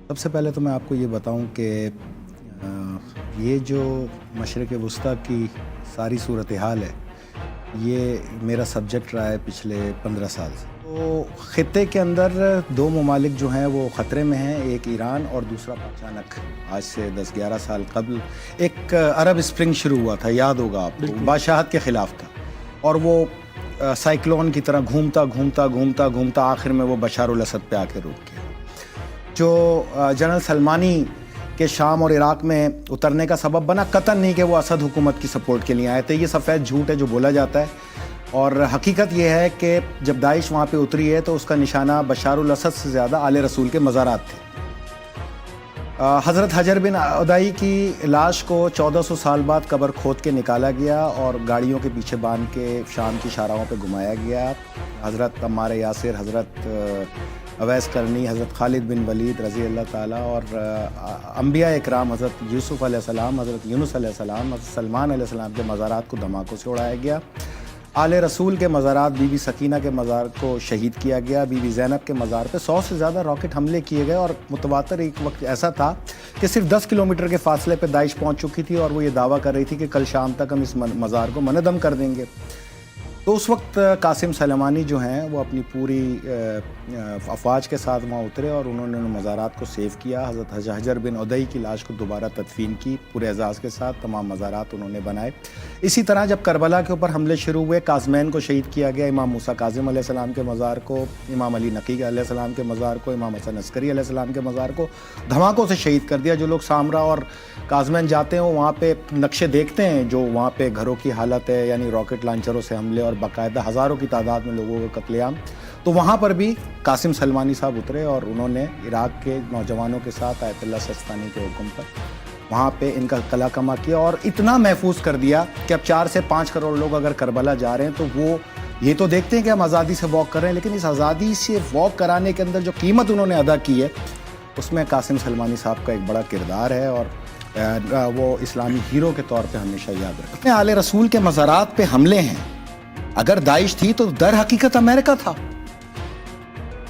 سب سے پہلے تو میں آپ کو یہ بتاؤں کہ یہ جو مشرق وسطیٰ کی ساری صورتحال ہے یہ میرا سبجیکٹ رہا ہے پچھلے 15 سال سے۔ تو خطے کے اندر دو ممالک جو ہیں وہ خطرے میں ہیں، ایک ایران اور دوسرا اچانک آج سے 10-11 سال قبل ایک عرب اسپرنگ شروع ہوا تھا، یاد ہوگا آپ کو، بادشاہت کے خلاف تھا، اور وہ سائیکلون کی طرح گھومتا آخر میں وہ بشار الاسد پہ آ کے رک گیا، جو جنرل سلمانی کہ شام اور عراق میں اترنے کا سبب بنا۔ قطعاً نہیں کہ وہ اسد حکومت کی سپورٹ کے لیے آئے تھے، یہ سفید جھوٹ ہے جو بولا جاتا ہے، اور حقیقت یہ ہے کہ جب داعش وہاں پہ اتری ہے تو اس کا نشانہ بشار الاسد سے زیادہ آل رسول کے مزارات تھے۔ حضرت حجر بن عدی کی لاش کو 1400 سال بعد قبر کھود کے نکالا گیا اور گاڑیوں کے پیچھے باندھ کے شام کی شاہراہوں پہ گھمایا گیا۔ حضرت عمار یاسر، حضرت اویس کرنی، حضرت خالد بن ولید رضی اللہ تعالیٰ، اور انبیاء اکرام، حضرت یوسف علیہ السلام، حضرت یونس علیہ السلام، حضرت سلمان علیہ السلام کے مزارات کو دھماکوں سے اڑایا گیا۔ آل رسول کے مزارات، بی بی سکینہ کے مزار کو شہید کیا گیا، بی بی زینب کے مزار پہ 100 سے زیادہ راکٹ حملے کیے گئے، اور متواتر ایک وقت ایسا تھا کہ صرف 10 کلومیٹر کے فاصلے پہ داعش پہنچ چکی تھی اور وہ یہ دعویٰ کر رہی تھی کہ کل شام تک ہم اس مزار کو منہدم کر دیں گے۔ تو اس وقت قاسم سلیمانی جو ہیں وہ اپنی پوری افواج کے ساتھ وہاں اترے اور انہوں نے مزارات کو سیو کیا۔ حضرت حجر بن عدی کی لاش کو دوبارہ تدفین کی پورے اعزاز کے ساتھ، تمام مزارات انہوں نے بنائے۔ اسی طرح جب کربلا کے اوپر حملے شروع ہوئے، کاظمین کو شہید کیا گیا، امام موسیٰ کاظم علیہ السلام کے مزار کو، امام علی نقی علیہ السلام کے مزار کو، امام حسن عسکری علیہ السلام کے مزار کو دھماکوں سے شہید کر دیا۔ جو لوگ سامرا اور کاظمین جاتے ہیں وہاں پہ نقشے دیکھتے ہیں، جو وہاں پہ گھروں کی حالت ہے، یعنی راکٹ لانچروں سے حملے اور باقاعدہ ہزاروں کی تعداد میں لوگوں کا قتل عام، تو وہاں پر بھی قاسم سلیمانی صاحب اترے اور انہوں نے عراق کے نوجوانوں کے ساتھ آیت اللہ سستانی کے حکم پر وہاں پہ ان کا قلعہ کما کیا اور اتنا محفوظ کر دیا کہ اب 4 سے 5 کروڑ لوگ اگر کربلا جا رہے ہیں تو وہ یہ تو دیکھتے ہیں کہ ہم آزادی سے واک کر رہے ہیں، لیکن اس آزادی سے واک کرانے کے اندر جو قیمت انہوں نے ادا کی ہے اس میں قاسم سلیمانی صاحب کا ایک بڑا کردار ہے، اور وہ اسلامی ہیرو کے طور پہ ہمیشہ یاد رکھتے ہیں۔ آل رسول کے مزارات پہ حملے ہیں، اگر داعش تھی تو در حقیقت امریکہ تھا۔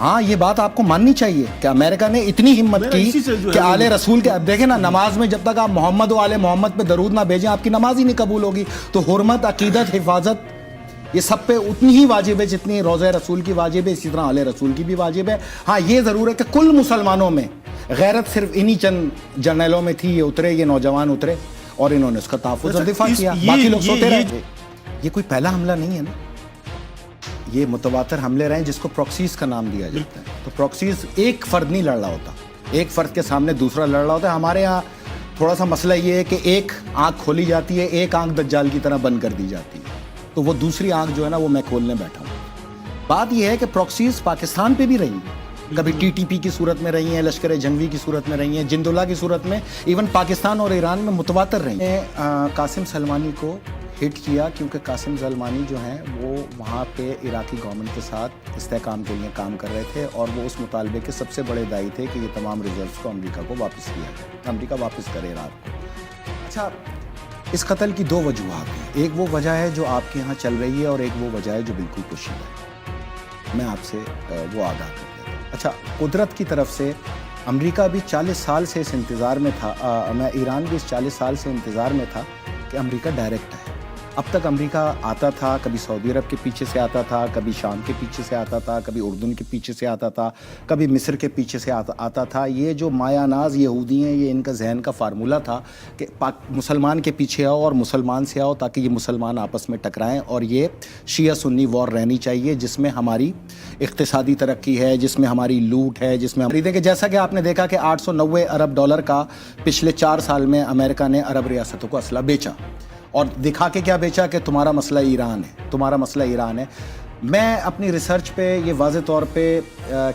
ہاں، یہ بات آپ کو ماننی چاہیے کہ امریکہ نے اتنی ہمت کی کہ آل رسول کے، اب دیکھیں نا، نماز میں جب تک آپ محمد و آل محمد پہ درود نہ بھیجیں آپ کی نماز ہی نہیں قبول ہوگی۔ تو حرمت، عقیدت، حفاظت یہ سب پہ اتنی ہی واجب ہے جتنی روضہ رسول کی واجب ہے، اسی طرح آل رسول کی بھی واجب ہے۔ ہاں، یہ ضرور ہے کہ کل مسلمانوں میں غیرت صرف انہی چند جرنیلوں میں تھی، یہ اترے، یہ نوجوان اترے اور انہوں نے اس کا تحفظ اور دفاع کیا، باقی لوگ سوتے رہے۔ یہ کوئی پہلا حملہ نہیں ہے نا، یہ متواتر حملے رہے ہیں جس کو پروکسیز کا نام دیا جاتا ہے۔ تو پروکسیز ایک فرد نہیں لڑ رہا ہوتا، ایک فرد کے سامنے دوسرا لڑ رہا ہوتا ہے۔ ہمارے ہاں تھوڑا سا مسئلہ یہ ہے کہ ایک آنکھ کھولی جاتی ہے، ایک آنکھ دجال کی طرح بند کر دی جاتی ہے، تو وہ دوسری آنکھ جو ہے نا وہ میں کھولنے بیٹھا ہوں۔ بات یہ ہے کہ پروکسیز پاکستان پہ بھی رہی ہیں، کبھی ٹی ٹی پی کی صورت میں رہی ہیں، لشکر جنگی کی صورت میں رہی ہیں، جندولہ کی صورت میں، ایون پاکستان اور ایران میں متواتر رہی ہیں۔ قاسم سلیمانی کو ہٹ کیا کیونکہ قاسم سلیمانی جو ہیں وہ وہاں پہ عراقی گورنمنٹ کے ساتھ استحکام کے لیے کام کر رہے تھے، اور وہ اس مطالبے کے سب سے بڑے داعی تھے کہ یہ تمام ریزروز کو امریکہ کو واپس کیا جائے، امریکہ واپس کرے عراق کو۔ اچھا، اس قتل کی 2 وجوہات ہیں، ایک وہ وجہ ہے جو آپ کے یہاں چل رہی ہے اور ایک وہ وجہ ہے جو بالکل پوشیدہ ہے، میں آپ سے وہ آگاہ کر دیتا ہوں۔ اچھا، قدرت کی طرف سے امریکہ بھی 40 سال سے اس انتظار میں تھا، ایران بھی اس 40 سال سے انتظار میں تھا کہ امریکہ ڈائریکٹ ہے۔ اب تک امریکہ آتا تھا، کبھی سعودی عرب کے پیچھے سے آتا تھا، کبھی شام کے پیچھے سے آتا تھا، کبھی اردن کے پیچھے سے آتا تھا، کبھی مصر کے پیچھے سے آتا تھا۔ یہ جو مایا ناز یہودی ہیں، یہ ان کا ذہن کا فارمولہ تھا کہ مسلمان کے پیچھے آؤ اور مسلمان سے آؤ تاکہ یہ مسلمان آپس میں ٹکرائیں، اور یہ شیعہ سنی وار رہنی چاہیے جس میں ہماری اقتصادی ترقی ہے، جس میں ہماری لوٹ ہے، جس میں ہم خریدیں کہ جیسا کہ آپ نے دیکھا کہ 890 ارب ڈالر کا پچھلے 4 سال میں امریکہ نے عرب ریاستوں کو اسلحہ بیچا، اور دکھا کے کیا بیچا کہ تمہارا مسئلہ ایران ہے، تمہارا مسئلہ ایران ہے۔ میں اپنی ریسرچ پہ یہ واضح طور پہ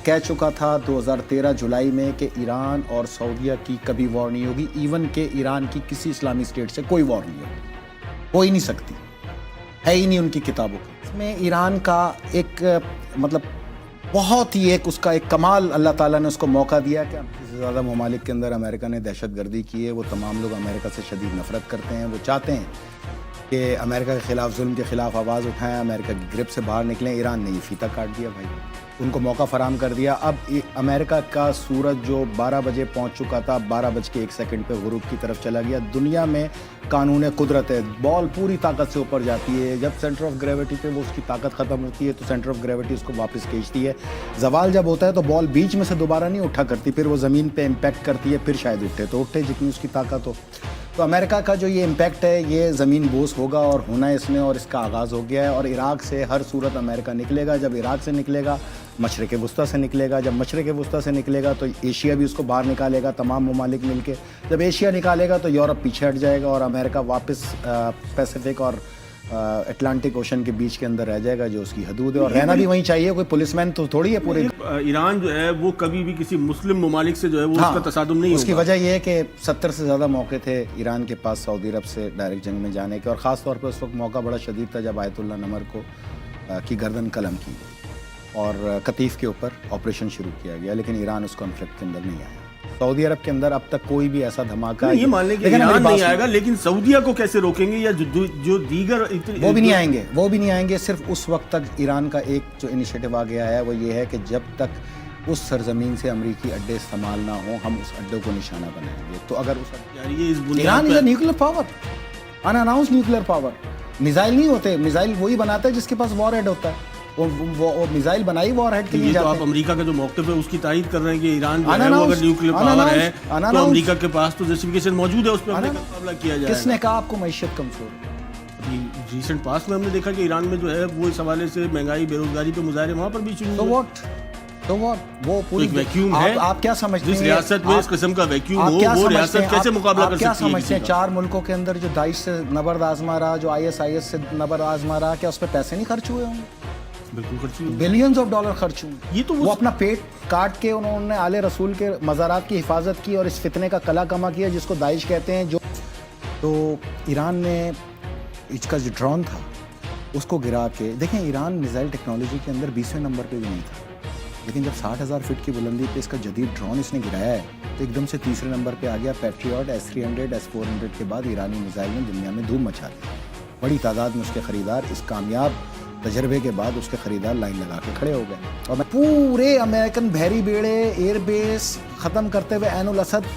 کہہ چکا تھا 2013 جولائی میں کہ ایران اور سعودیہ کی کبھی وار نہیں ہوگی، ایون کہ ایران کی کسی اسلامی اسٹیٹ سے کوئی وار نہیں ہوگی، ہو ہی نہیں سکتی، ہے ہی نہیں ان کی کتابوں کی۔ اس میں ایران کا ایک مطلب بہت ہی اس کا ایک کمال اللہ تعالیٰ نے اس کو موقع دیا کہ سے زیادہ ممالک کے اندر امریکہ نے دہشت گردی کی ہے، وہ تمام لوگ امریکہ سے شدید نفرت کرتے ہیں، وہ چاہتے ہیں کہ امریکہ کے خلاف ظلم کے خلاف آواز اٹھائیں، امریکہ کی گرپ سے باہر نکلیں. ایران نے یہ فیتہ کاٹ دیا بھائی، ان کو موقع فراہم کر دیا. اب امریکہ کا سورج جو 12 بجے پہنچ چکا تھا، 12:01 پہ غروب کی طرف چلا گیا. دنیا میں قانون قدرت ہے، بال پوری طاقت سے اوپر جاتی ہے. جب سینٹر آف گریوٹی پہ وہ اس کی طاقت ختم ہوتی ہے تو سینٹر آف گریوٹی اس کو واپس کھینچتی ہے. زوال جب ہوتا ہے تو بال بیچ میں سے دوبارہ نہیں اٹھا کرتی، پھر وہ زمین پہ امپیکٹ کرتی ہے، پھر شاید اٹھے تو اٹھے جتنی اس کی طاقت ہو. تو امریکہ کا جو یہ امپیکٹ ہے یہ زمین بوس ہوگا اور ہونا ہے اس میں، اور اس کا آغاز ہو گیا ہے. اور عراق سے ہر صورت امریکہ نکلے گا. جب عراق سے نکلے گا مشرق وسطیٰ سے نکلے گا. جب مشرق وسطیٰ سے نکلے گا تو ایشیا بھی اس کو باہر نکالے گا، تمام ممالک مل کے. جب ایشیا نکالے گا تو یورپ پیچھے ہٹ جائے گا اور امریکہ واپس پیسیفک اور اٹلانٹک اوشن کے بیچ کے اندر رہ جائے گا جو اس کی حدود ہے، اور رہنا بھی وہیں چاہیے. کوئی پولیس مین تو تھوڑی ہے پورے. ایران جو ہے وہ کبھی بھی کسی مسلم ممالک سے جو ہے وہ اس کا تصادم نہیں ہوگا. اس کی وجہ یہ ہے کہ 70 سے زیادہ موقع تھے ایران کے پاس سعودی عرب سے ڈائریکٹ جنگ میں جانے کے، اور خاص طور پہ اس وقت موقع بڑا شدید تھا جب آیت اللہ نمر کو کی گردن قلم کی گئی اور قطیف کے اوپر آپریشن شروع کیا گیا. لیکن ایران اس کانفلکٹ کے اندر نہیں آیا. سعودی عرب کے اندر اب تک کوئی بھی ایسا دھماکہ یہ مان لیں کہ ایران نہیں آئے گا، لیکن سعودیہ کو کیسے روکیں گے، یا جو دیگر وہ بھی نہیں آئیں گے. صرف اس وقت تک ایران کا ایک جو انیشیٹو آ گیا ہے وہ یہ ہے کہ جب تک اس سرزمین سے امریکی اڈے استعمال نہ ہوں ہم اس اڈے کو نشانہ بنائیں گے. تو اگر Iran is a nuclear power, ان اناؤنس نیوکلیر پاور. میزائل نہیں ہوتے، میزائل وہی بناتا ہے جس کے پاس وار ہیڈ ہوتا ہے. وہ میزائل بنائی وار ہیڈ کے لیے. تو آپ امریکہ کا جو موقف ہے اس کی تائید کر رہے ہیں کہ ایران جو ہے وہ اگر نیوکلیر پاور ہے تو امریکہ کے پاس تو جسٹیفیکیشن موجود ہے، اس پہ امریکہ کا مقابلہ کیا جائے گا. کس نے کہا آپ کو معیشت کمزور ہے؟ ریسنٹ پاس میں ہم نے دیکھا کہ ایران میں جو ہے وہ اس حوالے سے مہنگائی، بے روزگاری پہ مظاہرے وہاں پر بھی شروع ہوئے. تو وہ پوری ویکیوم ہے. آپ کیا سمجھتے ہیں جس ریاست میں اس قسم کا ویکیوم ہو وہ ریاست کیسے مقابلہ کر سکتی ہے؟ کیا سمجھتے ہیں 4 ملکوں کے اندر جو داعش سے نبرد آزما رہا، جو IS سے نبرد آزما رہا، کیا اس پہ پیسے نہیں خرچ ہوئے ہوں گے؟ بالکل خرچ ہوئے، بلینز آف ڈالر خرچ ہوئے. یہ تو وہ اپنا پیٹ کاٹ کے انہوں نے آل رسول کے مزارات کی حفاظت کی اور اس فتنے کا کلا کما کیا جس کو داعش کہتے ہیں. جو تو ایران نے اس کا جو ڈرون تھا اس کو گرا کے دیکھیں. ایران میزائل ٹیکنالوجی کے اندر 20ویں نمبر پہ بھی نہیں تھا، لیکن جب 60,000 فٹ کی بلندی پہ اس کا جدید ڈرون اس نے گرایا ہے تو ایک دم سے تیسرے نمبر پہ آ گیا. پیٹریاٹ S-300 S-400 کے بعد ایرانی میزائل نے دنیا میں دھوم مچا دی. بڑی تعداد میں اس کے خریدار اس کامیاب تجربے کے بعد اس کے خریدار لائن لگا کے کھڑے ہو گئے. اور پورے امریکن بحری بیڑے ایئر بیس ختم کرتے ہوئے عین الاسد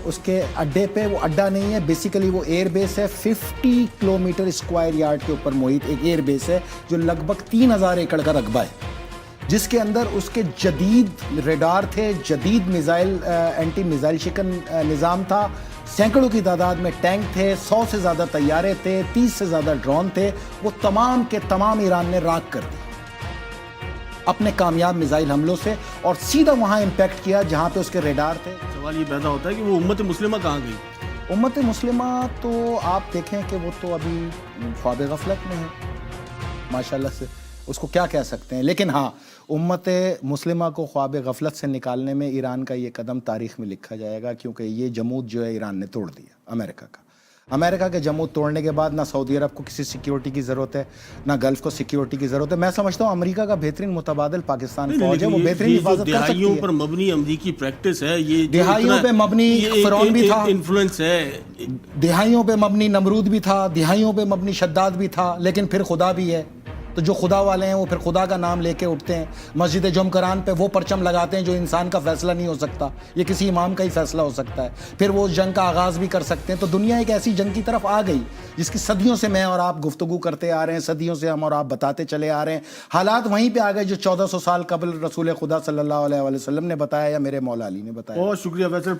اس کے اڈے پہ، وہ اڈا نہیں ہے بیسیکلی وہ ایئر بیس ہے. 50 کلومیٹر اسکوائر یارڈ کے اوپر محیط ایک ایئر بیس ہے جو لگ بھگ 3000 ایکڑ کا رقبہ ہے، جس کے اندر اس کے جدید ریڈار تھے، جدید میزائل اینٹی میزائل شکن نظام تھا، سینکڑوں کی تعداد میں ٹینک تھے، 100 سے زیادہ طیارے تھے، 30 سے زیادہ ڈرون تھے. وہ تمام کے تمام ایران نے راکھ کر دی اپنے کامیاب میزائل حملوں سے، اور سیدھا وہاں امپیکٹ کیا جہاں پہ اس کے ریڈار تھے. سوال یہ پیدا ہوتا ہے کہ وہ امت مسلمہ کہاں گئی؟ امت مسلمہ تو آپ دیکھیں کہ وہ تو ابھی خواب غفلت میں ہے ماشاءاللہ سے، اس کو کیا کہہ سکتے ہیں. لیکن ہاں، امت مسلمہ کو خواب غفلت سے نکالنے میں ایران کا یہ قدم تاریخ میں لکھا جائے گا، کیونکہ یہ جمود جو ہے ایران نے توڑ دیا. امریکہ کے جمود توڑنے کے بعد نہ سعودی عرب کو کسی سیکیورٹی کی ضرورت ہے، نہ گلف کو سیکیورٹی کی ضرورت ہے. میں سمجھتا ہوں امریکہ کا بہترین متبادل پاکستان فوج ہے، وہ بہترین حفاظت کر سکتی ہے. دہائیوں پر مبنی امریکی پریکٹس ہے، یہ دہائیوں پہ مبنی فرعون بھی تھا، انفلوئنس ہے، دہائیوں پہ مبنی نمرود بھی تھا، دہائیوں پہ مبنی شداد بھی تھا، لیکن پھر خدا بھی ہے. تو جو خدا والے ہیں وہ پھر خدا کا نام لے کے اٹھتے ہیں. مسجد جمکران پہ وہ پرچم لگاتے ہیں جو انسان کا فیصلہ نہیں ہو سکتا، یہ کسی امام کا ہی فیصلہ ہو سکتا ہے. پھر وہ اس جنگ کا آغاز بھی کر سکتے ہیں. تو دنیا ایک ایسی جنگ کی طرف آ گئی جس کی صدیوں سے میں اور آپ گفتگو کرتے آ رہے ہیں، صدیوں سے ہم اور آپ بتاتے چلے آ رہے ہیں. حالات وہیں پہ آ گئے جو 1400 سال قبل رسول خدا صلی اللہ علیہ وسلم نے بتایا یا میرے مولا علی نے بتایا. بہت شکریہ ویسے